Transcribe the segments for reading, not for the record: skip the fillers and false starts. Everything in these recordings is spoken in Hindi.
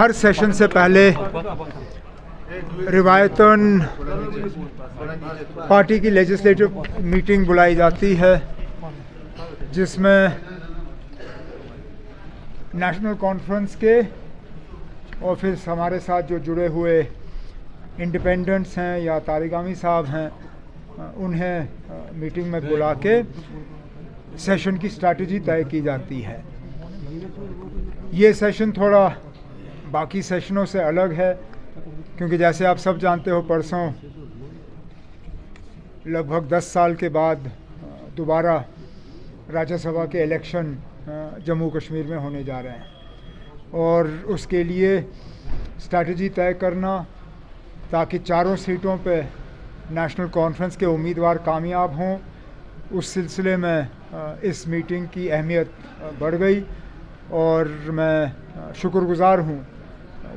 हर सेशन से पहले रिवायतन पार्टी की लेजिस्लेटिव मीटिंग बुलाई जाती है, जिसमें नेशनल कॉन्फ्रेंस के और फिर हमारे साथ जो जुड़े हुए इंडिपेंडेंट्स हैं या तारिगामी साहब हैं, उन्हें मीटिंग में बुला के सेशन की स्ट्रैटेजी तय की जाती है। ये सेशन थोड़ा बाकी सेशनों से अलग है, क्योंकि जैसे आप सब जानते हो, परसों लगभग 10 साल के बाद दोबारा राज्यसभा के इलेक्शन जम्मू कश्मीर में होने जा रहे हैं और उसके लिए स्ट्रैटेजी तय करना ताकि चारों सीटों पे नेशनल कॉन्फ्रेंस के उम्मीदवार कामयाब हों, उस सिलसिले में इस मीटिंग की अहमियत बढ़ गई। और मैं शुक्रगुज़ार हूँ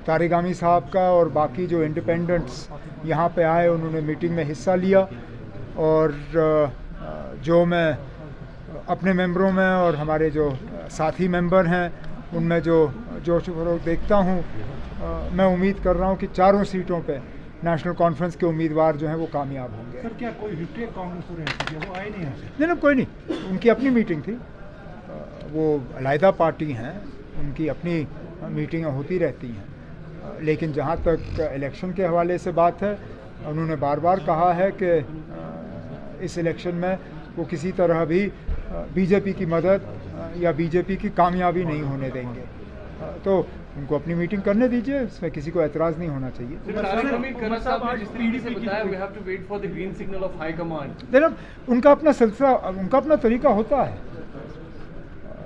तारिगामी साहब का और बाकी जो इंडिपेंडेंट्स यहाँ पे आए, उन्होंने मीटिंग में हिस्सा लिया। और जो मैं अपने मेंबरों में और हमारे जो साथी मेंबर हैं उनमें जो जोश फ़रोग़ देखता हूँ, मैं उम्मीद कर रहा हूँ कि चारों सीटों पे नेशनल कॉन्फ्रेंस के उम्मीदवार जो हैं वो कामयाब होंगे। सर, क्या कोई हिस्ट्री कांग्रेस वो आए नहीं? नहीं, कोई नहीं, उनकी अपनी मीटिंग थी, वो अलहदा पार्टी हैं, उनकी अपनी मीटिंगें होती रहती हैं। लेकिन जहाँ तक इलेक्शन के हवाले से बात है, उन्होंने बार बार कहा है कि इस इलेक्शन में वो किसी तरह भी बीजेपी की मदद या बीजेपी की कामयाबी नहीं होने देंगे। तो उनको अपनी मीटिंग करने दीजिए, इसमें किसी को एतराज़ नहीं होना चाहिए। उनका अपना सिलसिला, उनका अपना तरीका होता है।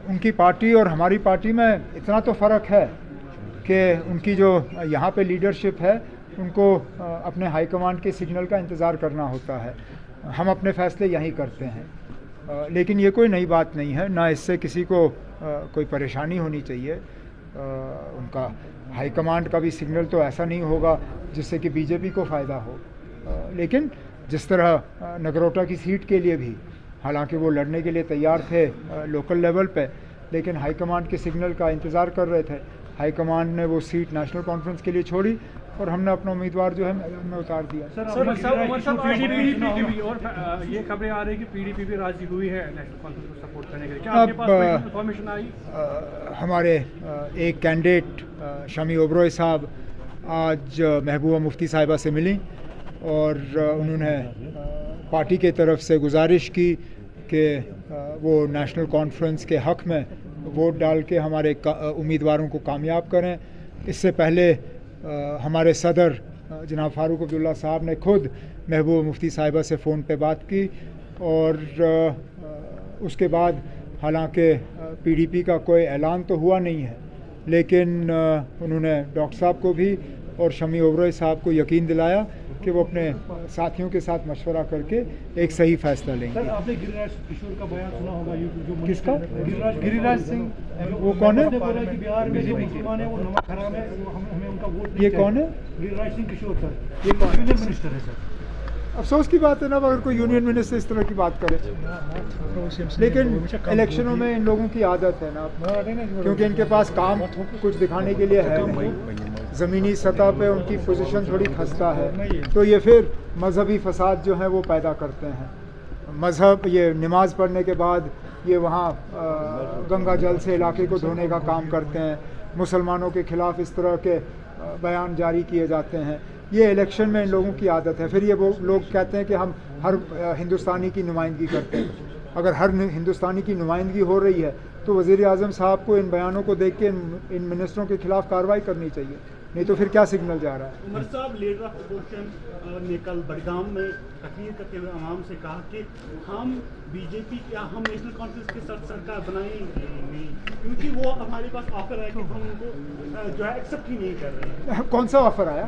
उनकी पार्टी और हमारी पार्टी में इतना तो फ़र्क है कि उनकी जो यहाँ पे लीडरशिप है, उनको अपने हाईकमांड के सिग्नल का इंतज़ार करना होता है। हम अपने फ़ैसले यहीं करते हैं। लेकिन ये कोई नई बात नहीं है, ना इससे किसी को कोई परेशानी होनी चाहिए। उनका हाईकमांड का भी सिग्नल तो ऐसा नहीं होगा जिससे कि बीजेपी को फ़ायदा हो। लेकिन जिस तरह नगरोटा की सीट के लिए भी, हालांकि वो लड़ने के लिए तैयार थे लोकल लेवल पे, लेकिन हाईकमांड के सिग्नल का इंतज़ार कर रहे थे। हाईकमांड ने वो सीट नेशनल कॉन्फ्रेंस के लिए छोड़ी और हमने अपना उम्मीदवार जो है मैदान में उतार दिया। और ये खबरें आ रही है कि पीडीपी भी राजी हुई है नेशनल कॉन्फ्रेंस को सपोर्ट करने के लिए। क्या आपके पास कोई इन्फॉर्मेशन आई? हमारे एक कैंडिडेट शमी ओबरॉय साहब आज महबूबा मुफ्ती साहिबा से मिली और उन्होंने पार्टी के तरफ से गुजारिश की कि वो नेशनल कॉन्फ्रेंस के हक़ में वोट डाल के हमारे उम्मीदवारों को कामयाब करें। इससे पहले हमारे सदर जनाब फ़ारूक अब्दुल्ला साहब ने खुद महबूबा मुफ्ती साहिबा से फ़ोन पे बात की और उसके बाद हालांकि पीडीपी का कोई ऐलान तो हुआ नहीं है, लेकिन उन्होंने डॉक्टर साहब को भी और शमी ओबरॉय साहब को यकीन दिलाया कि वो अपने साथियों के साथ मशवरा करके एक सही फैसला लेंगे। सर, आपने गिरिराज किशोर का बयान सुना होगा, जो किसका? गिरिराज सिंह, वो कौन है? कि बिहार में जो मुसलमान है वो नमक हराम है, हमें उनका वोट। ये कौन है? गिरिराज सिंह किशोर सर, ये यूनियन मिनिस्टर है सर। अफसोस की बात है ना, अगर कोई यूनियन मिनिस्टर इस तरह की बात करे, लेकिन इलेक्शनों में इन लोगों की आदत है ना, क्योंकि इनके पास काम कुछ दिखाने के लिए है नहीं, ज़मीनी सतह पे उनकी पोजीशन थोड़ी खस्ता है, तो ये फिर मजहबी फसाद जो है वो पैदा करते हैं। मज़हब, ये नमाज पढ़ने के बाद ये वहाँ गंगा जल से इलाके को धोने का काम करते हैं, मुसलमानों के ख़िलाफ़ इस तरह के बयान जारी किए जाते हैं। ये इलेक्शन में इन लोगों की आदत है। फिर ये वो लोग कहते हैं कि हम हर हिंदुस्तानी की नुमाइंदगी करते हैं। अगर हर हिंदुस्तानी की नुमाइंदगी हो रही है तो वज़ीर आज़म साहब को इन बयानों को देख के इन मिनिस्टरों के खिलाफ कार्रवाई करनी चाहिए, नहीं तो फिर क्या सिग्नल जा रहा है। उमर साहब, लीडर ऑफ अपोजिशन ने कल बडगाम में तकरीर करते हुए आवाम से कहा कि हम बीजेपी या हम नेशनल कॉन्फ्रेंस के साथ सरकार बनाएंगे, क्योंकि वो हमारे पास ऑफर है कि हम उनको जो है एक्सेप्ट ही नहीं कर रहे हैं। कौन सा ऑफर आया?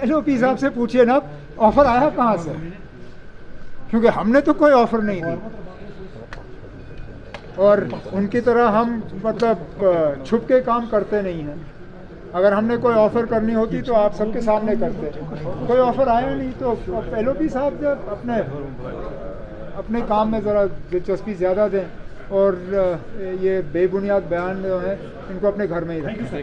एलओपी साहब से पूछिए ना, ऑफर आया कहाँ से? क्योंकि हमने तो कोई ऑफर नहीं दी और उनकी तरह हम मतलब छुप के काम करते नहीं हैं। अगर हमने कोई ऑफ़र करनी होती तो आप सबके सामने करते। कोई ऑफ़र आया नहीं तो एलओपी साहब जब अपने काम में ज़रा दिलचस्पी ज़्यादा दें और ये बेबुनियाद बयान जो है इनको अपने घर में ही रखें।